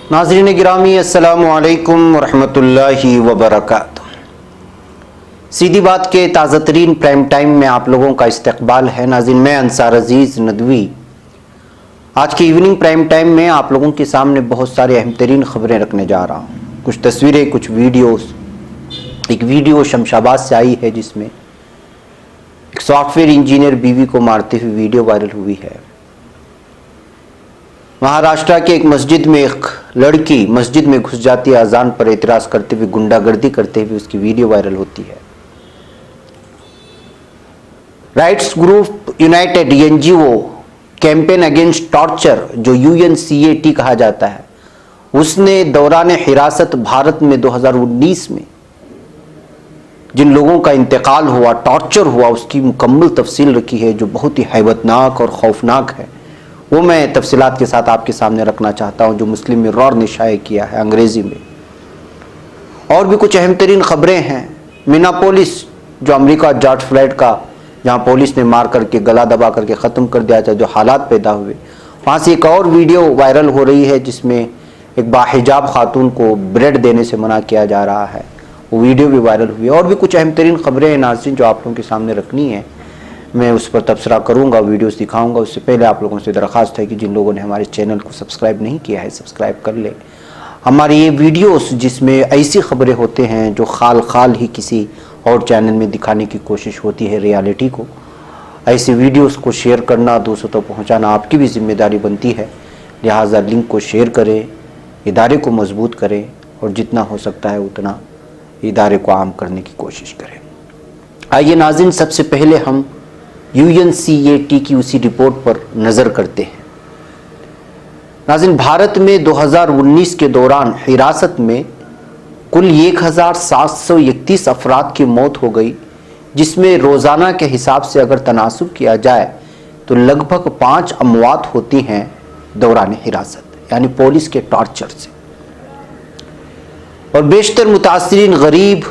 नाज़रीन गिरामी अस्सलामु अलैकुम वरहमतुल्लाहि वबरकातुह। सीधी बात के ताज़ा तरीन प्राइम टाइम में आप लोगों का इस्तकबाल है। नाज़रीन, मैं अंसार अजीज़ नदवी आज की इवनिंग प्राइम टाइम में आप लोगों के सामने बहुत सारी अहम तरीन ख़बरें रखने जा रहा हूँ। कुछ तस्वीरें, कुछ वीडियोस। एक वीडियो शमशाबाद से आई है जिसमें एक सॉफ्टवेयर इंजीनियर बीवी को मारते हुए वीडियो वायरल हुई है। महाराष्ट्र के एक मस्जिद में एक लड़की मस्जिद में घुस जाती है, अजान पर एतराज़ करते हुए, गुंडागर्दी करते हुए उसकी वीडियो वायरल होती है। Rights group United NGO campaign against torture, जो UNCAT कहा जाता है, उसने दौरान हिरासत भारत में 2019 में जिन लोगों का इंतकाल हुआ, टॉर्चर हुआ, उसकी मुकम्मल तफसील रखी है जो बहुत ही हैबतनाक और खौफनाक है। वो मैं तफसीलात के साथ आपके सामने रखना चाहता हूँ, जो मुस्लिम मिरर ने शाये किया है अंग्रेज़ी में। और भी कुछ अहम तरीन ख़बरें हैं। मिनापोलिस, जो अमेरिका जॉर्ज फ्लॉयड का, जहाँ पुलिस ने मार करके गला दबा करके ख़त्म कर दिया था, जो हालात पैदा हुए, वहाँ से एक और वीडियो वायरल हो रही है जिसमें एक बाहिजाब खातून को ब्रेड देने से मना किया जा रहा है। वो वीडियो भी वायरल हुई है। और भी कुछ अहम तरीन ख़बरें हैं नाज़रीन जो आप लोगों के सामने रखनी है। मैं उस पर तबसरा करूंगा, वीडियोस दिखाऊंगा। उससे पहले आप लोगों से दरख्वास्त है कि जिन लोगों ने हमारे चैनल को सब्सक्राइब नहीं किया है, सब्सक्राइब कर ले। हमारी ये वीडियोस जिसमें ऐसी ख़बरें होते हैं जो खाल ही किसी और चैनल में दिखाने की कोशिश होती है रियलिटी को, ऐसी वीडियोस को शेयर करना, दूसरों तक पहुँचाना आपकी भी जिम्मेदारी बनती है। लिहाजा लिंक को शेयर करें, इदारे को मजबूत करें और जितना हो सकता है उतना इदारे को आम करने की कोशिश करें। आइए नाज़रीन, सबसे पहले हम UNCAT की उसी रिपोर्ट पर नज़र करते हैं। नाज़रीन, भारत में 2019 के दौरान हिरासत में कुल 1731 अफराद की मौत हो गई, जिसमें रोज़ाना के हिसाब से अगर तनासुब किया जाए तो लगभग 5 अमवात होती हैं दौरान हिरासत, यानी पुलिस के टॉर्चर से। और बेशतर मुतासरीन गरीब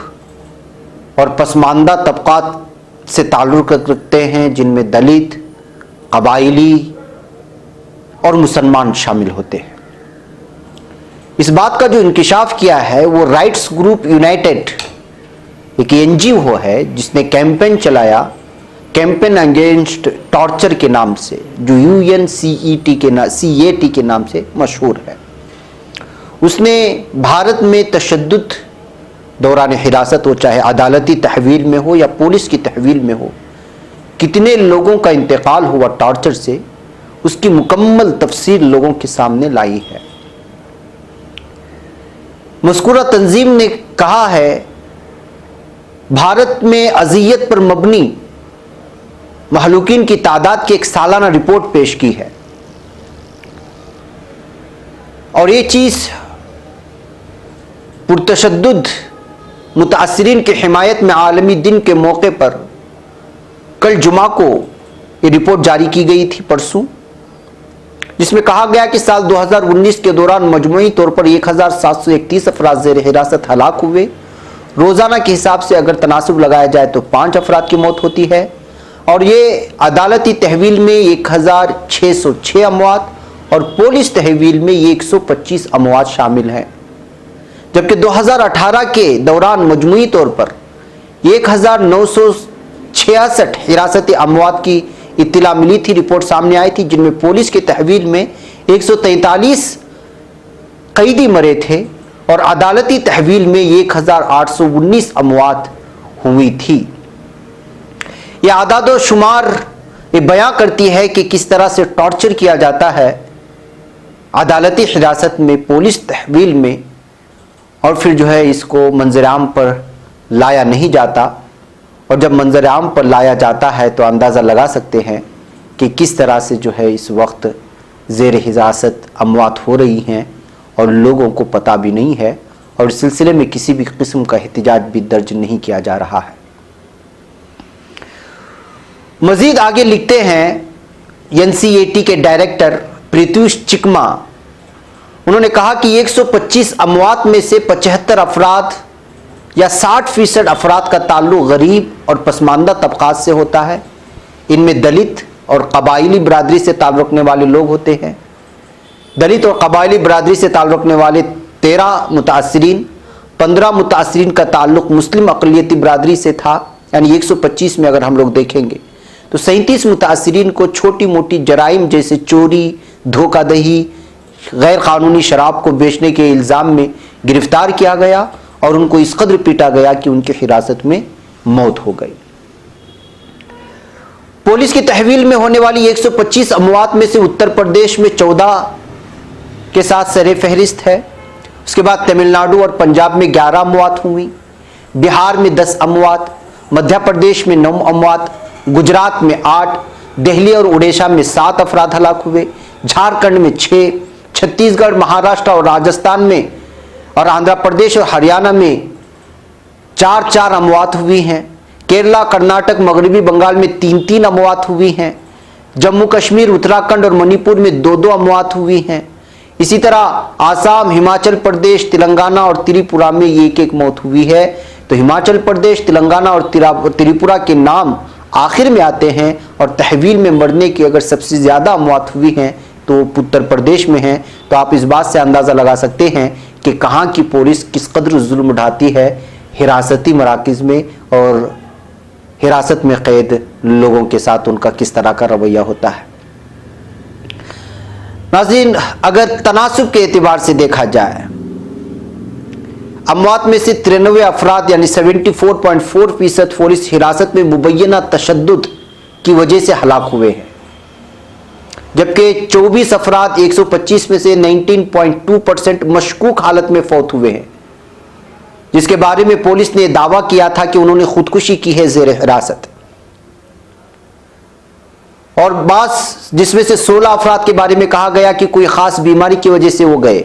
और पसमानदा तबक़ात से ताल्लुक़ रखते हैं, जिनमें दलित, कबाइली और मुसलमान शामिल होते हैं। इस बात का जो इंकिशाफ किया है वो राइट्स ग्रुप यूनाइटेड, एक NGO है जिसने कैंपेन चलाया, कैंपेन अगेंस्ट टॉर्चर के नाम से, जो UNCAT के नाम से मशहूर है। उसने भारत में तशद्दुद दौरान हिरासत हो, चाहे अदालती तहवील में हो या पुलिस की तहवील में हो, कितने लोगों का इंतकाल हुआ टॉर्चर से, उसकी मुकम्मल तफसील लोगों के सामने लाई है। मज़कूरा तंजीम ने कहा है भारत में अज़ियत पर मबनी महलूकीन की तादाद की एक सालाना रिपोर्ट पेश की है। और ये चीज़ पुरतशद्दुद मुतासरीन की हिमायत में आलमी दिन के मौके पर कल जुमा को ये रिपोर्ट जारी की गई थी, परसों, जिसमें कहा गया कि साल 2019 के दौरान मजमूई तौर पर 1731 अफराद ज़ेर हिरासत हलाक हुए। रोज़ाना के हिसाब से अगर तनासुब लगाया जाए तो 5 अफराद की मौत होती है। और ये अदालती तहवील में 1606 अमवात और पुलिस तहवील में 125 अमवात शामिल हैं। जबकि 2018 के दौरान मजमूई तौर पर 1966 हिरासती अमवात की इत्तला मिली थी, रिपोर्ट सामने आई थी, जिनमें पुलिस के तहवील में 143 कैदी मरे थे और अदालती तहवील में 1819 अमवात हुई थी। यह आदाद शुमार ये बयां करती है कि किस तरह से टॉर्चर किया जाता है अदालती हिरासत में, पुलिस तहवील में, और फिर जो है इसको मंजर आम पर लाया नहीं जाता। और जब मंजर आम पर लाया जाता है तो अंदाज़ा लगा सकते हैं कि किस तरह से जो है इस वक्त ज़ेर हिरासत अमवात हो रही हैं और लोगों को पता भी नहीं है, और इस सिलसिले में किसी भी किस्म का एहतिजाज भी दर्ज नहीं किया जा रहा है। मज़ीद आगे लिखते हैं NCAT के डायरेक्टर प्रीतुष चिकमा। उन्होंने कहा कि 125 अमवात में से 75 अफराद या 60% अफराद का ताल्लुक गरीब और पसमानदा तबक़ात से होता है। इनमें दलित और कबाइली बरादरी से ताल्लुक़ रखने वाले लोग होते हैं। दलित और कबायली बरादरी से ताल्लुक़ रखने वाले 13 मुतासरीन, 15 मुतासरीन का ताल्लुक़ मुस्लिम अक़लियती बरादरी से था, यानी 125 में अगर हम लोग देखेंगे तो 37 मुतासरीन को छोटी मोटी जराइम जैसे चोरी, धोखाधड़ी, गैर कानूनी शराब को बेचने के इल्ज़ाम में गिरफ्तार किया गया और उनको इस कदर पीटा गया कि उनकी हिरासत में मौत हो गई। पुलिस की तहवील में होने वाली 125 अमवात में से उत्तर प्रदेश में 14 के साथ सरे फहरिस्त है। उसके बाद तमिलनाडु और पंजाब में 11 अमवात हुई, बिहार में 10 अमवात, मध्य प्रदेश में 9 अमवात, गुजरात में 8, दिल्ली और उड़ीसा में 7 अफराद हलाक हुए, झारखंड में 6, छत्तीसगढ़, महाराष्ट्र और राजस्थान में और आंध्र प्रदेश और हरियाणा में 4-4 अमवात हुई हैं। केरला, कर्नाटक, मगरबी बंगाल में 3-3 अमवात हुई हैं। जम्मू कश्मीर, उत्तराखंड और मणिपुर में 2-2 अमवात हुई हैं। इसी तरह आसाम, हिमाचल प्रदेश, तेलंगाना और त्रिपुरा में 1-1 मौत हुई है। तो हिमाचल प्रदेश, तेलंगाना और त्रिपुरा के नाम आखिर में आते हैं और तहवील में मरने की अगर सबसे ज़्यादा अमवात हुई हैं तो उत्तर प्रदेश में हैं। तो आप इस बात से अंदाज़ा लगा सकते हैं कि कहाँ की पुलिस किस कदर जुल्म ढाती है हिरासती मराकज़ में और हिरासत में कैद लोगों के साथ उनका किस तरह का रवैया होता है। नाज़रीन, अगर तनासुब के एतबार से देखा जाए, अमवात में से 93 अफराद यानी 74.4% पुलिस हिरासत में मुबैना तशद्दुद की वजह से हलाक हुए हैं, जबकि 24 अफराद 125 में से 19.2% मशकूक हालत में फौत हुए हैं, जिसके बारे में पुलिस ने दावा किया था कि उन्होंने खुदकुशी की है ज़ेर हिरासत। और बास जिसमें से 16 अफराद के बारे में कहा गया कि कोई ख़ास बीमारी की वजह से वो गए,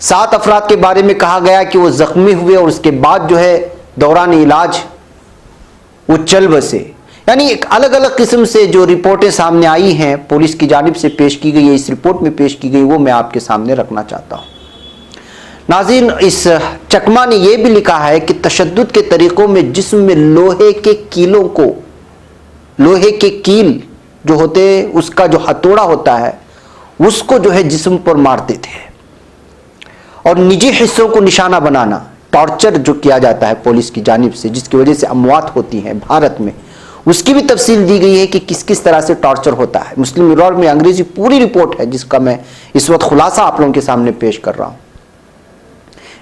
7 अफराद के बारे में कहा गया कि वो ज़ख्मी हुए और उसके बाद जो है दौरान इलाज वो चल बसे। यानी एक अलग अलग किस्म से जो रिपोर्टें सामने आई हैं, पुलिस की जानिब से पेश की गई है, इस रिपोर्ट में पेश की गई, वो मैं आपके सामने रखना चाहता हूँ। नाज़रीन, इस चकमा ने यह भी लिखा है कि तशद्दुद के तरीक़ों में जिस्म में लोहे के कीलों को, लोहे के कील जो होते हैं उसका जो हथौड़ा होता है उसको जो है जिस्म पर मारते थे और निजी हिस्सों को निशाना बनाना, टॉर्चर जो किया जाता है पुलिस की जानिब से जिसकी वजह से अमवात होती हैं भारत में, उसकी भी तफसील दी गई है कि किस किस तरह से टॉर्चर होता है। मुस्लिम मिरर में अंग्रेजी पूरी रिपोर्ट है जिसका मैं इस वक्त खुलासा आप लोगों के सामने पेश कर रहा हूं।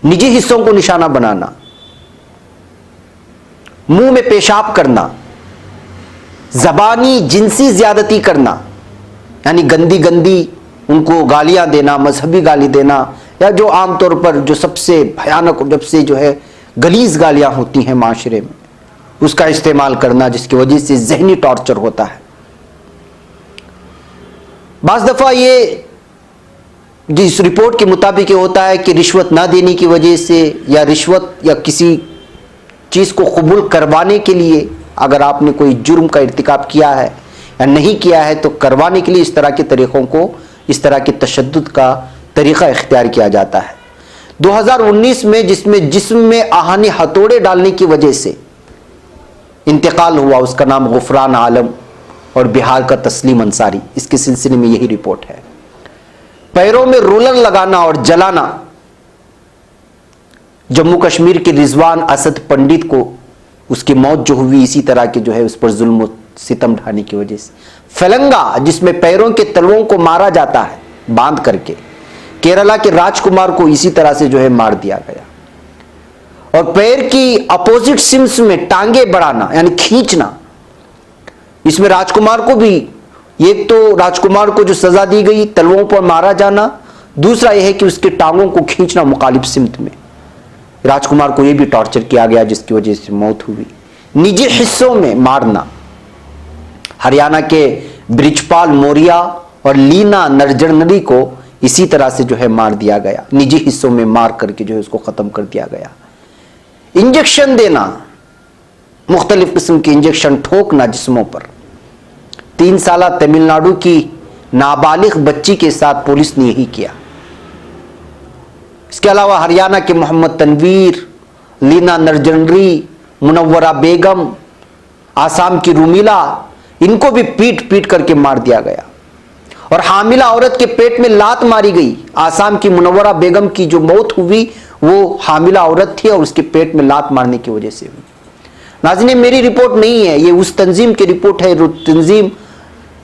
निजी हिस्सों को निशाना बनाना, मुंह में पेशाब करना, जबानी जिनसी ज्यादती करना, यानी गंदी गंदी उनको गालियां देना, मजहबी गाली देना, या जो आमतौर पर जो सबसे भयानक जब से जो है गलीज गालियां होती हैं माशरे में, उसका इस्तेमाल करना जिसकी वजह से जहनी टॉर्चर होता है। बाज़ दफ़ा ये जिस रिपोर्ट के मुताबिक होता है कि रिश्वत ना देने की वजह से या रिश्वत या किसी चीज़ को कबूल करवाने के लिए अगर आपने कोई जुर्म का इर्तिकाब किया है या नहीं किया है तो करवाने के लिए इस तरह के तरीक़ों को, इस तरह के तशद्दुद का तरीक़ा इख्तियार किया जाता है। 2019 में जिसमें जिस्म में आहनी हथौड़े डालने की वजह से इंतकाल हुआ, उसका नाम गुफरान आलम और बिहार का तस्लीम अंसारी, इसके सिलसिले में यही रिपोर्ट है। पैरों में रोलर लगाना और जलाना, जम्मू कश्मीर के रिजवान असद पंडित को उसकी मौत जो हुई इसी तरह के जो है उस पर जुल्म सितम ढाने की वजह से। फलंगा जिसमें पैरों के तलवों को मारा जाता है बांध करके, केरला के राजकुमार को इसी तरह से जो है मार दिया गया। और पैर की अपोजिट सिम्स में टांगे बढ़ाना यानी खींचना, इसमें राजकुमार को भी, एक तो राजकुमार को जो सजा दी गई तलवों पर मारा जाना, दूसरा यह है कि उसके टांगों को खींचना मुखालिफ सिमत में, राजकुमार को यह भी टॉर्चर किया गया जिसकी वजह से मौत हुई। निजी हिस्सों में मारना, हरियाणा के ब्रिजपाल मौर्या और लीना नरजनरी को इसी तरह से जो है मार दिया गया, निजी हिस्सों में मार करके जो है उसको खत्म कर दिया गया। इंजेक्शन देना, मुख्तलिफ किस्म के इंजेक्शन ठोकना जिस्मों पर। 3 साल तमिलनाडु की नाबालिग बच्ची के साथ पुलिस ने यही किया। इसके अलावा हरियाणा के मोहम्मद तनवीर, लीना नरजनरी, मुनव्वरा बेगम, आसाम की रूमिला, इनको भी पीट पीट करके मार दिया गया। اور حاملہ عورت کے پیٹ میں لات ماری گئی. آسام کی منورہ بیگم کی جو موت ہوئی وہ حاملہ عورت تھی اور اس کے پیٹ میں لات مارنے کی وجہ سے ہوئی. ناظرین میری رپورٹ نہیں ہے, یہ اس تنظیم کی رپورٹ ہے. تنظیم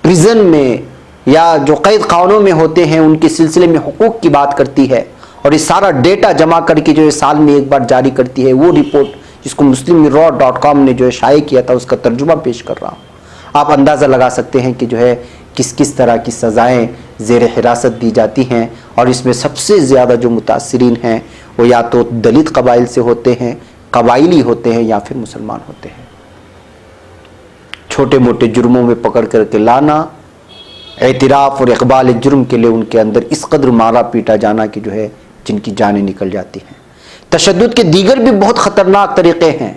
پریزن میں یا جو قید خانوں میں ہوتے ہیں ان کے سلسلے میں حقوق کی بات کرتی ہے اور یہ سارا ڈیٹا جمع کر کے جو ہے سال میں ایک بار جاری کرتی ہے. وہ رپورٹ جس کو muslimmirror.com نے جو ہے شائع کیا تھا اس کا ترجمہ پیش کر رہا ہوں. آپ اندازہ لگا سکتے ہیں کہ جو ہے کس طرح کی سزائیں زیر حراست دی جاتی ہیں, اور اس میں سب سے زیادہ جو متاثرین ہیں وہ یا تو دلت قبائل سے ہوتے ہیں, قبائلی ہوتے ہیں, یا پھر مسلمان ہوتے ہیں. چھوٹے موٹے جرموں میں پکڑ کر کے لانا, اعتراف اور اقبال جرم کے لیے ان کے اندر اس قدر مارا پیٹا جانا کہ جو ہے جن کی جانیں نکل جاتی ہیں. تشدد کے دیگر بھی بہت خطرناک طریقے ہیں.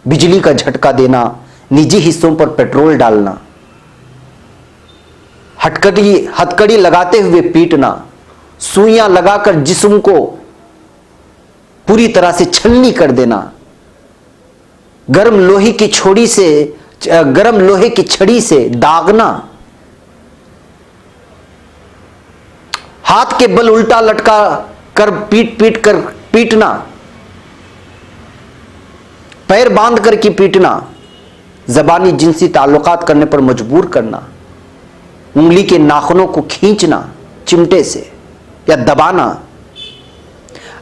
بجلی کا جھٹکا دینا, نجی حصوں پر پیٹرول ڈالنا, ہتکڑی لگاتے ہوئے پیٹنا, سوئیاں لگا کر جسم کو پوری طرح سے چھلنی کر دینا, گرم لوہے کی چھڑی سے داغنا, ہاتھ کے بل الٹا لٹکا کر پیٹ کر پیٹنا, پیر باندھ کر کے پیٹنا, زبانی جنسی تعلقات کرنے پر مجبور کرنا, انگلی کے ناخنوں کو کھینچنا چمٹے سے یا دبانا.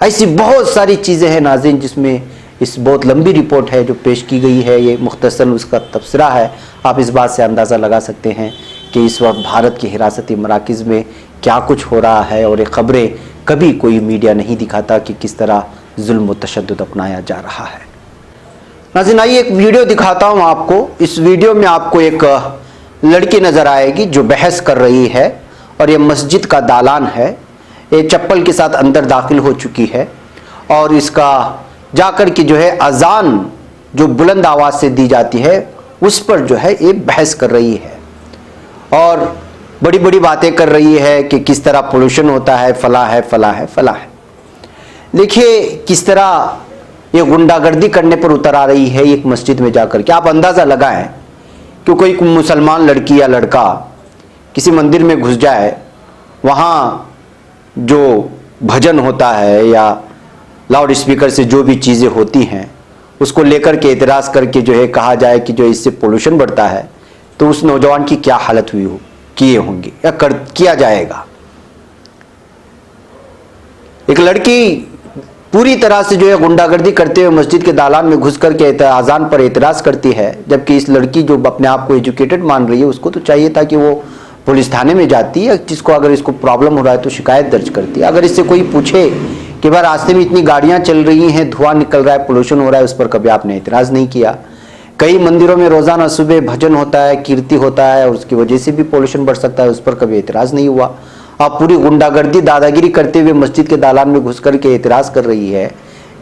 ایسی بہت ساری چیزیں ہیں ناظرین جس میں اس بہت لمبی رپورٹ ہے جو پیش کی گئی ہے. یہ مختصر اس کا تبصرہ ہے. آپ اس بات سے اندازہ لگا سکتے ہیں کہ اس وقت بھارت کے حراستی مراکز میں کیا کچھ ہو رہا ہے, اور یہ خبریں کبھی کوئی میڈیا نہیں دکھاتا کہ کس طرح ظلم و تشدد اپنایا جا رہا ہے. ناظرین آئیے ایک ویڈیو دکھاتا ہوں آپ کو. اس ویڈیو میں آپ کو ایک لڑکی نظر آئے گی جو بحث کر رہی ہے, اور یہ مسجد کا دالان ہے. یہ چپل کے ساتھ اندر داخل ہو چکی ہے اور اس کا جا کر کے جو ہے اذان جو بلند آواز سے دی جاتی ہے اس پر جو ہے یہ بحث کر رہی ہے, اور بڑی بڑی باتیں کر رہی ہے کہ کس طرح پولوشن ہوتا ہے, فلاں ہے فلاں ہے فلاں ہے. دیکھیے کس طرح یہ غنڈہ گردی کرنے پر اتر آ رہی ہے ایک مسجد میں جا کر کے. آپ اندازہ لگائیں کہ کوئی مسلمان لڑکی یا لڑکا کسی مندر میں گھس جائے, وہاں جو بھجن ہوتا ہے یا لاؤڈ اسپیکر سے جو بھی چیزیں ہوتی ہیں اس کو لے کر کے اعتراض کر کے جو ہے کہا جائے کہ جو اس سے پولوشن بڑھتا ہے, تو اس نوجوان کی کیا حالت کیے ہوں گے یا کیا جائے گا. ایک لڑکی پوری طرح سے جو ہے غنڈہ گردی کرتے ہوئے مسجد کے دالان میں گھس کر کے اذان پر اعتراض کرتی ہے, جبکہ اس لڑکی جو اپنے آپ کو ایجوکیٹڈ مان رہی ہے اس کو تو چاہیے تھا کہ وہ پولیس تھانے میں جاتی ہے, جس کو اگر اس کو پرابلم ہو رہا ہے تو شکایت درج کرتی ہے. اگر اس سے کوئی پوچھے کہ بھائی راستے میں اتنی گاڑیاں چل رہی ہیں, دھواں نکل رہا ہے, پولوشن ہو رہا ہے, اس پر کبھی آپ نے اعتراض نہیں کیا. کئی مندروں میں روزانہ صبح بھجن ہوتا ہے, کیرتی ہوتا ہے, اور اس کی وجہ سے بھی پولوشن بڑھ سکتا ہے, اس پر کبھی اعتراض نہیں ہوا. آپ پوری غنڈہ گردی دادا گیری کرتے ہوئے مسجد کے دالان میں گھس کر کے اعتراض کر رہی ہے,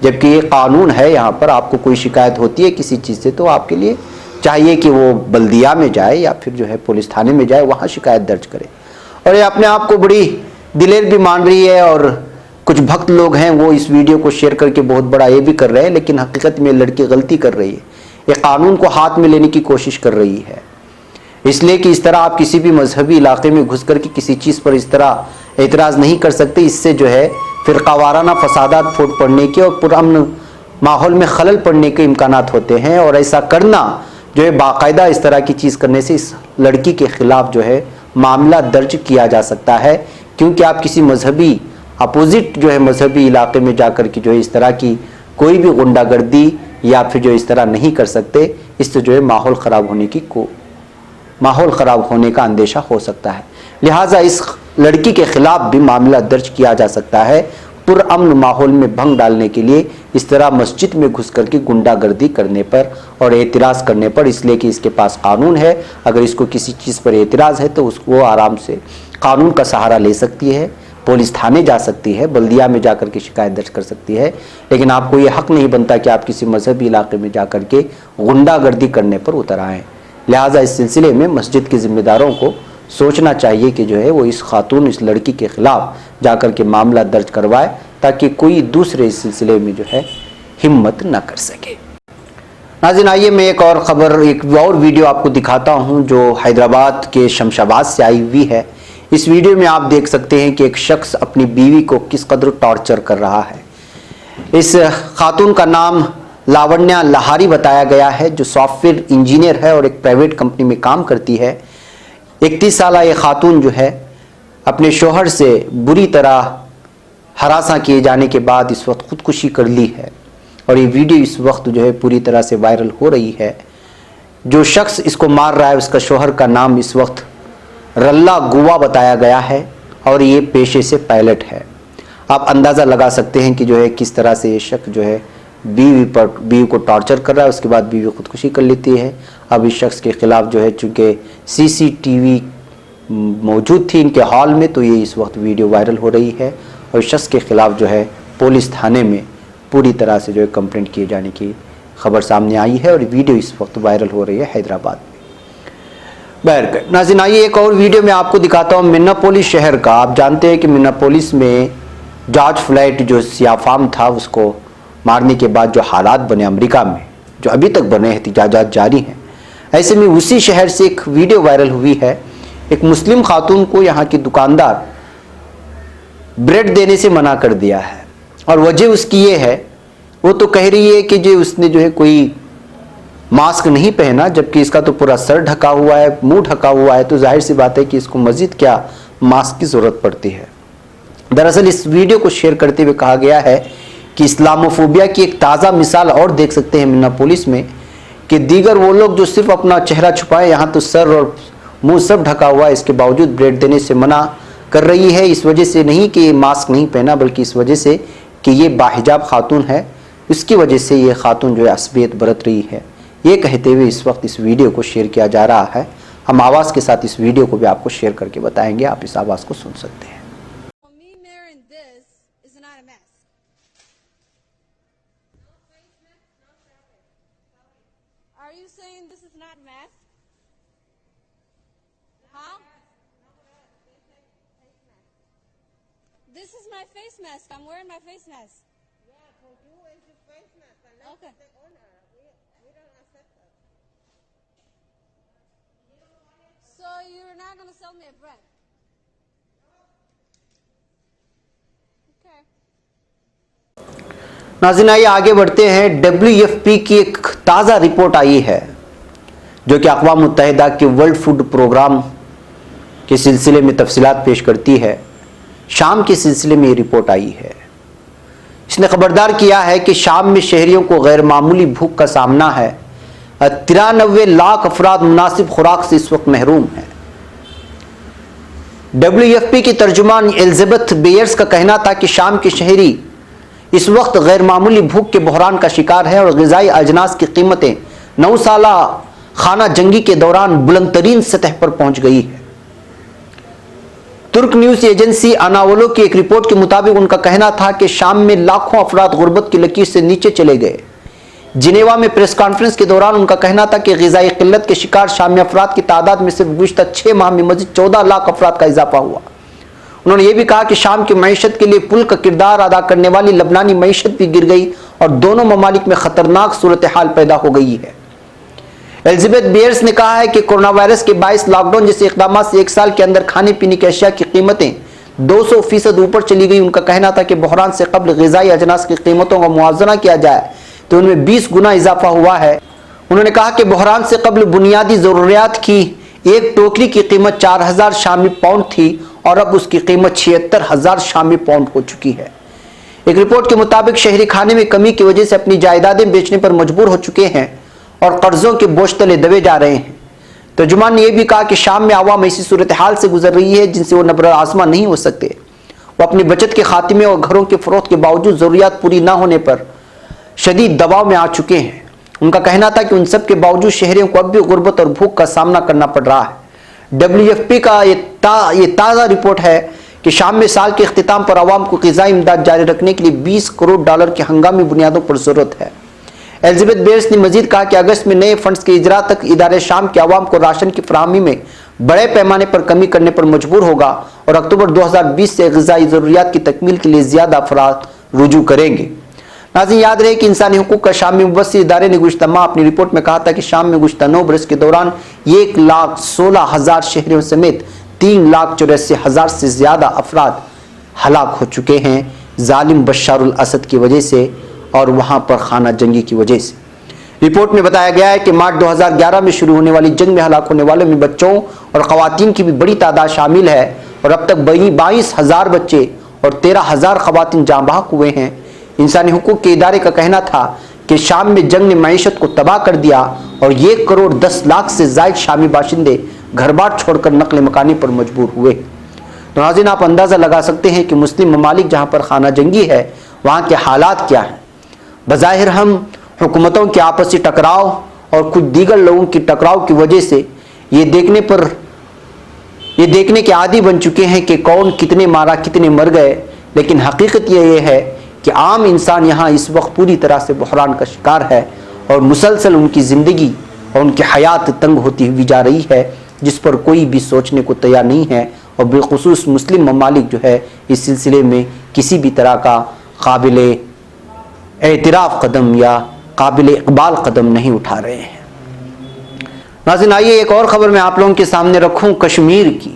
جبکہ یہ قانون ہے. یہاں پر آپ کو کوئی شکایت ہوتی ہے کسی چیز سے تو آپ کے لیے چاہیے کہ وہ بلدیہ میں جائے یا پھر جو ہے پولیس تھانے میں جائے, وہاں شکایت درج کرے. اور یہ اپنے آپ کو بڑی دلیر بھی مان رہی ہے, اور کچھ بھکت لوگ ہیں وہ اس ویڈیو کو شیئر کر کے بہت بڑا یہ بھی کر رہے ہیں, لیکن حقیقت میں لڑکی غلطی کر رہی ہے. یہ قانون کو ہاتھ میں لینے کی کوشش کر رہی ہے, اس لیے کہ اس طرح آپ کسی بھی مذہبی علاقے میں گھس کر کے کسی چیز پر اس طرح اعتراض نہیں کر سکتے. اس سے جو ہے فرقہ وارانہ فسادات پھوٹ پڑنے کے اور پرامن ماحول میں خلل پڑنے کے امکانات ہوتے ہیں, اور ایسا کرنا جو ہے باقاعدہ اس طرح کی چیز کرنے سے اس لڑکی کے خلاف جو ہے معاملہ درج کیا جا سکتا ہے, کیونکہ آپ کسی مذہبی اپوزٹ جو ہے مذہبی علاقے میں جا کر کے جو ہے اس طرح کی کوئی بھی غنڈہ گردی یا پھر جو اس طرح نہیں کر سکتے. اس سے جو ہے ماحول خراب ہونے کا اندیشہ ہو سکتا ہے. لہٰذا اس لڑکی کے خلاف بھی معاملہ درج کیا جا سکتا ہے پرامن ماحول میں بھنگ ڈالنے کے لیے, اس طرح مسجد میں گھس کر کے غنڈہ گردی کرنے پر اور اعتراض کرنے پر, اس لیے کہ اس کے پاس قانون ہے. اگر اس کو کسی چیز پر اعتراض ہے تو وہ آرام سے قانون کا سہارا لے سکتی ہے, پولیس تھانے جا سکتی ہے, بلدیہ میں جا کر کے شکایت درج کر سکتی ہے. لیکن آپ کو یہ حق نہیں بنتا کہ آپ کسی مذہبی علاقے میں جا کر کے غنڈہ گردی کرنے پر اتر آئیں. لہٰذا اس سلسلے میں مسجد کے ذمہ داروں کو سوچنا چاہیے کہ جو ہے وہ اس خاتون, اس لڑکی کے خلاف جا کر کے معاملہ درج کروائے, تاکہ کوئی دوسرے اس سلسلے میں جو ہے ہمت نہ کر سکے. ناظرین آئیے میں ایک اور ویڈیو آپ کو دکھاتا ہوں جو حیدرآباد کے شمشاباد سے آئی ہوئی ہے. इस वीडियो में आप देख सकते हैं कि एक शख्स अपनी बीवी को किस कदर टॉर्चर कर रहा है। इस खातून का नाम लावण्या लहारी बताया गया है, जो सॉफ्टवेयर इंजीनियर है और एक प्राइवेट कंपनी में काम करती है। 31 साल ये खातून जो है अपने शोहर से बुरी तरह हरासा किए जाने के बाद इस वक्त खुदकुशी कर ली है और ये वीडियो इस वक्त जो है पूरी तरह से वायरल हो रही है। जो शख्स इसको मार रहा है उसका शोहर का नाम इस वक्त रल्ला गुवा बताया गया है और ये पेशे से पायलट है। आप अंदाज़ा लगा सकते हैं कि जो है किस तरह से ये शख्स जो है बीवी को टॉर्चर कर रहा है, उसके बाद बीवी खुदकुशी कर लेती है। अब इस शख्स के खिलाफ जो है चूँकि CCTV मौजूद थी इनके हॉल में, तो ये इस वक्त वीडियो वायरल हो रही है और इस शख्स के खिलाफ जो है पुलिस थाने में पूरी तरह से जो है कंप्लेंट किए जाने की खबर सामने आई है और वीडियो इस वक्त वायरल हो रही है हैदराबाद में। बहरकत नाज़रीन, आइए एक और वीडियो में आपको दिखाता हूँ मिन्नापोलिस शहर का। आप जानते हैं कि मिन्नापोलिस में जॉर्ज फ्लॉयड जो सियाफाम था उसको मारने के बाद जो हालात बने अमेरिका में, जो अभी तक बने एहतिजाजात जारी हैं, ऐसे में उसी शहर से एक वीडियो वायरल हुई है। एक मुस्लिम खातून को यहाँ की दुकानदार ब्रेड देने से मना कर दिया है और वजह उसकी ये है, वो तो कह रही है कि जो उसने जो है कोई मास्क नहीं पहना, जबकि इसका तो पूरा सर ढका हुआ है, मुंह ढका हुआ है, तो जाहिर सी बात है कि इसको मजीद क्या मास्क की ज़रूरत पड़ती है। दरअसल इस वीडियो को शेयर करते हुए कहा गया है कि इस्लामोफोबिया की एक ताज़ा मिसाल और देख सकते हैं मिन्नापोलिस में कि दीगर वो लोग जो सिर्फ अपना चेहरा छुपाए, यहाँ तो सर और मुंह सब ढका हुआ है, इसके बावजूद ब्रेड देने से मना कर रही है। इस वजह से नहीं कि ये मास्क नहीं पहना, बल्कि इस वजह से कि ये बाहिजाब खातून है, उसकी वजह से ये खातून जो है असबियत बरत रही है। ये कहते हुए इस वक्त इस वीडियो को शेयर किया जा रहा है। हम आवाज़ के साथ इस वीडियो को भी आपको शेयर करके बताएंगे, आप इस आवाज़ को सुन सकते हैं। Are you saying this is not mask? Huh? This is my face mask. I'm wearing my face mask. Yeah, for you is your face mask. Unless Okay. the owner, we don't accept that. So you're not gonna sell me a bread? Okay. नाज़रीन, आइए आगे बढ़ते हैं। WFP की एक ताज़ा report आई है जो कि अक़वाम मुत्तहिदा के वर्ल्ड फूड प्रोग्राम के सिलसिले में तफसीलात पेश करती है। शाम के सिलसिले में ये रिपोर्ट आई है। इसने खबरदार किया है कि शाम में शहरियों को गैर मामूली भूख का सामना है। 93 लाख अफराद मुनासिब खुराक से इस वक्त महरूम हैं। WFP की तर्जुमान एलिज़ाबेथ बेयर्स का कहना था कि शाम के शहरी इस वक्त गैर मामूली भूख के बहरान का शिकार है और ग़िज़ाई अजनास की कीमतें 9 साला खाना जंगी के दौरान बुलंद तरीन सतह पर पहुंच गई है। तुर्क न्यूज़ एजेंसी अनावलो की एक रिपोर्ट के मुताबिक उनका कहना था कि शाम में लाखों अफराद गुर्बत की लकीर से नीचे चले गए। जिनेवा में प्रेस कॉन्फ्रेंस के दौरान उनका कहना था कि ग़िज़ाई किल्लत के शिकार शामी अफराद की तादाद में सिर्फ गुज़श्ता 6 माह में मज़ीद 14 लाख अफराद का इजाफा हुआ। उन्होंने ये भी कहा कि शाम की मईशत के लिए पुल का किरदार अदा करने वाली लबनानी मईशत भी गिर गई और दोनों ममालिक में खतरनाक सूरत हाल पैदा हो गई है। एलिज़ाबेथ बेयर्स ने कहा है कि कोरोना वायरस के बायस लॉकडाउन जैसे इक़दाम से 1 साल के अंदर खाने पीने की अशिया की कीमतें 200% ऊपर चली गई। उनका कहना था कि बहरान से कबल ग़िज़ाई अजनास की कीमतों का मुआवजना किया जाए तो उनमें 20 गुना इजाफा हुआ है। उन्होंने कहा कि बहरान से कबल बुनियादी ज़रूरियात की एक टोकरी की कीमत 4000 शामी पाउंड थी और अब उसकी कीमत 76,000 शामी पाउंड हो चुकी है। एक रिपोर्ट के मुताबिक शहरी खाने में कमी की वजह से अपनी जायदादें बेचने पर मजबूर हो चुके हैं और कर्जों के बोझ तले दबे जा रहे हैं। तर्जुमान ने यह भी कहा कि शाम में आवाम ऐसी सूरत हाल से गुजर रही है जिनसे वो नबर आज़मा नहीं हो सकते। वो अपनी बचत के खात्मे और घरों के फरोख्त के बावजूद ज़रूरियात पूरी ना होने पर शदीद दबाव में आ चुके हैं। उनका कहना था कि उन सब के बावजूद शहरियों को अब भी गुर्बत और भूख का सामना करना पड़ रहा है। WFP का ये ताज़ा रिपोर्ट है कि शाम में साल के इख्तिताम पर आवाम को ग़िज़ाई इमदाद जारी रखने के लिए $20 करोड़ की हंगामी बुनियादों पर ज़रूरत है। एलिज़ाबेथ बेयर्स ने मजीद कहा कि अगस्त में नए फंड्स के इजरा तक इदारे शाम के आवाम को राशन की फराहमी में बड़े पैमाने पर कमी करने पर मजबूर होगा और अक्टूबर 2020 से ग़िज़ाई ज़रूरियात की तकमील के लिए ज़्यादा अफराद रुजू करेंगे। नाज़रीन, याद रहे कि इंसानी हुकूक का शामी मुबस्सिर इदारे ने गुज़श्ता माह अपनी रिपोर्ट में कहा था कि शाम में गुज़श्ता 9 बरस के दौरान 1,16,000 शहरियों समेत 3,84,000 سے زیادہ افراد ہلاک ہو چکے ہیں ظالم بشار الاسد کی وجہ سے اور وہاں پر خانہ جنگی کی وجہ سے۔ رپورٹ میں بتایا گیا ہے کہ مارچ 2011 میں شروع ہونے والی جنگ میں ہلاک ہونے والوں میں بچوں اور خواتین کی بھی بڑی تعداد شامل ہے اور اب تک 22,000 بچے اور 13,000 خواتین جاں بحق ہوئے ہیں۔ انسانی حقوق کے ادارے کا کہنا تھا کہ شام میں جنگ نے معیشت کو تباہ کر دیا اور 1,10,00,000 سے زائد شامی باشندے گھر بار چھوڑ کر نقل مکانی پر مجبور ہوئے۔ تو ناظرین، آپ اندازہ لگا سکتے ہیں کہ مسلم ممالک جہاں پر خانہ جنگی ہے وہاں کے حالات کیا ہیں۔ بظاہر ہم حکومتوں کے آپسی ٹکراؤ اور کچھ دیگر لوگوں کی ٹکراؤ کی وجہ سے یہ دیکھنے کے عادی بن چکے ہیں کہ کون کتنے مارا کتنے مر گئے، لیکن حقیقت یہ ہے کہ عام انسان یہاں اس وقت پوری طرح سے بحران کا شکار ہے اور مسلسل ان کی زندگی اور ان کی حیات تنگ ہوتی ہوئی جا رہی ہے، جس پر کوئی بھی سوچنے کو تیار نہیں ہے، اور بالخصوص مسلم ممالک جو ہے اس سلسلے میں کسی بھی طرح کا قابل اعتراف قدم یا قابل اقبال قدم نہیں اٹھا رہے ہیں۔ ناظرین، آئیے ایک اور خبر میں آپ لوگوں کے سامنے رکھوں کشمیر کی،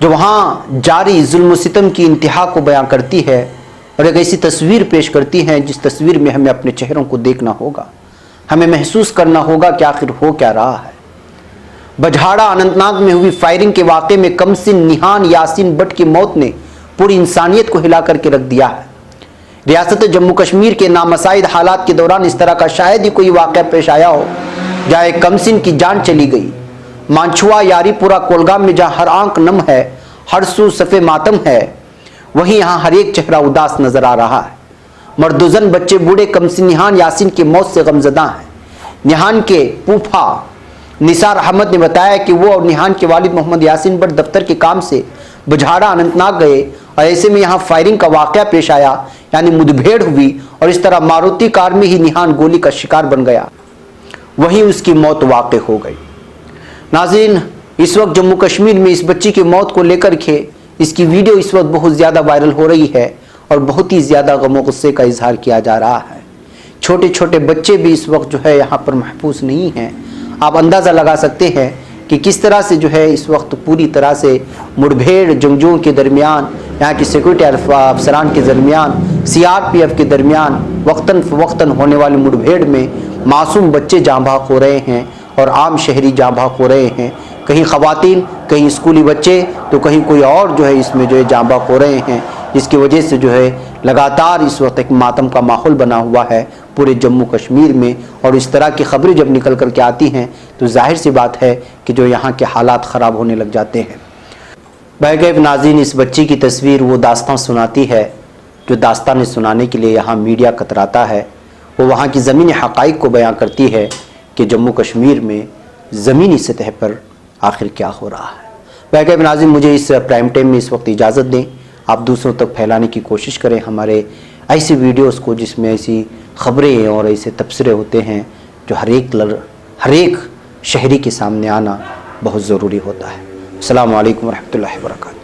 جو وہاں جاری ظلم و ستم کی انتہا کو بیان کرتی ہے اور ایک ایسی تصویر پیش کرتی ہے جس تصویر میں ہمیں اپنے چہروں کو دیکھنا ہوگا، ہمیں محسوس کرنا ہوگا کہ آخر ہو کیا رہا ہے۔ بجھاڑا اننت ناگ میں ہوئی فائرنگ کے واقعے میں کمسن نیہان یاسین بٹ کی موت نے پوری انسانیت کو ہلا کر کے رکھ دیا ہے۔ ریاست جموں کشمیر کے نامساعد حالات کے دوران اس طرح کا شاید ہی کوئی واقعہ پیش آیا ہو جہاں ایک کمسن کی جان چلی گئی۔ مانچھوا یاری پورا کولگام میں جہاں ہر آنکھ نم ہے، ہر سو صفے ماتم ہے، وہیں یہاں ہر ایک چہرہ اداس نظر آ رہا ہے۔ مرد و زن، بچے بوڑھے کمسن نیہان یاسین کی موت سے غمزدہ ہیں۔ نیہان کے پوپھا نثار احمد نے بتایا کہ وہ اور نیہان کے والد محمد یاسین بٹ دفتر کے کام سے بجھاڑا اننت ناگ گئے اور ایسے میں یہاں فائرنگ کا واقعہ پیش آیا، یعنی مدبھیڑ ہوئی اور اس طرح ماروتی کار میں ہی نیہان گولی کا شکار بن گیا، وہیں اس کی موت واقع ہو گئی۔ ناظرین، اس وقت جموں کشمیر میں اس بچی کی موت کو لے کر کے اس کی ویڈیو اس وقت بہت زیادہ وائرل ہو رہی ہے اور بہت ہی زیادہ غم و غصے کا اظہار کیا جا رہا ہے۔ چھوٹے چھوٹے بچے بھی اس وقت جو ہے یہاں پر محفوظ نہیں ہیں۔ آپ اندازہ لگا سکتے ہیں کہ کس طرح سے جو ہے اس وقت پوری طرح سے مڑبھیڑ جنگجوؤں کے درمیان، یہاں کی سیکورٹی افسران کے درمیان، CRPF کے درمیان وقتاً فوقتاً ہونے والی مڑبھیڑ میں معصوم بچے جاں بحق ہو رہے ہیں اور عام شہری جاں بحق ہو رہے ہیں۔ کہیں خواتین، کہیں اسکولی بچے، تو کہیں کوئی اور جو ہے اس میں جو ہے جاں بحق ہو رہے ہیں، جس کی وجہ سے جو ہے لگاتار اس وقت ایک ماتم کا ماحول بنا ہوا ہے پورے جموں کشمیر میں، اور اس طرح کی خبریں جب نکل کر کے آتی ہیں تو ظاہر سی بات ہے کہ جو یہاں کے حالات خراب ہونے لگ جاتے ہیں۔ بہرکیف ناظرین، اس بچی کی تصویر وہ داستان سناتی ہے جو داستانیں سنانے کے لیے یہاں میڈیا کتراتا ہے، وہ وہاں کی زمینی حقائق کو بیان کرتی ہے کہ جموں کشمیر میں زمینی سطح پر آخر کیا ہو رہا ہے۔ بہرکیف ناظرین، مجھے اس پرائم ٹائم میں اس وقت اجازت دیں، آپ دوسروں تک پھیلانے کی کوشش کریں ہمارے ایسی ویڈیوز کو جس میں ایسی خبریں اور ایسے تبصرے ہوتے ہیں جو ہر ایک شہری کے سامنے آنا بہت ضروری ہوتا ہے۔ السلام علیکم ورحمۃ اللہ وبرکاتہ۔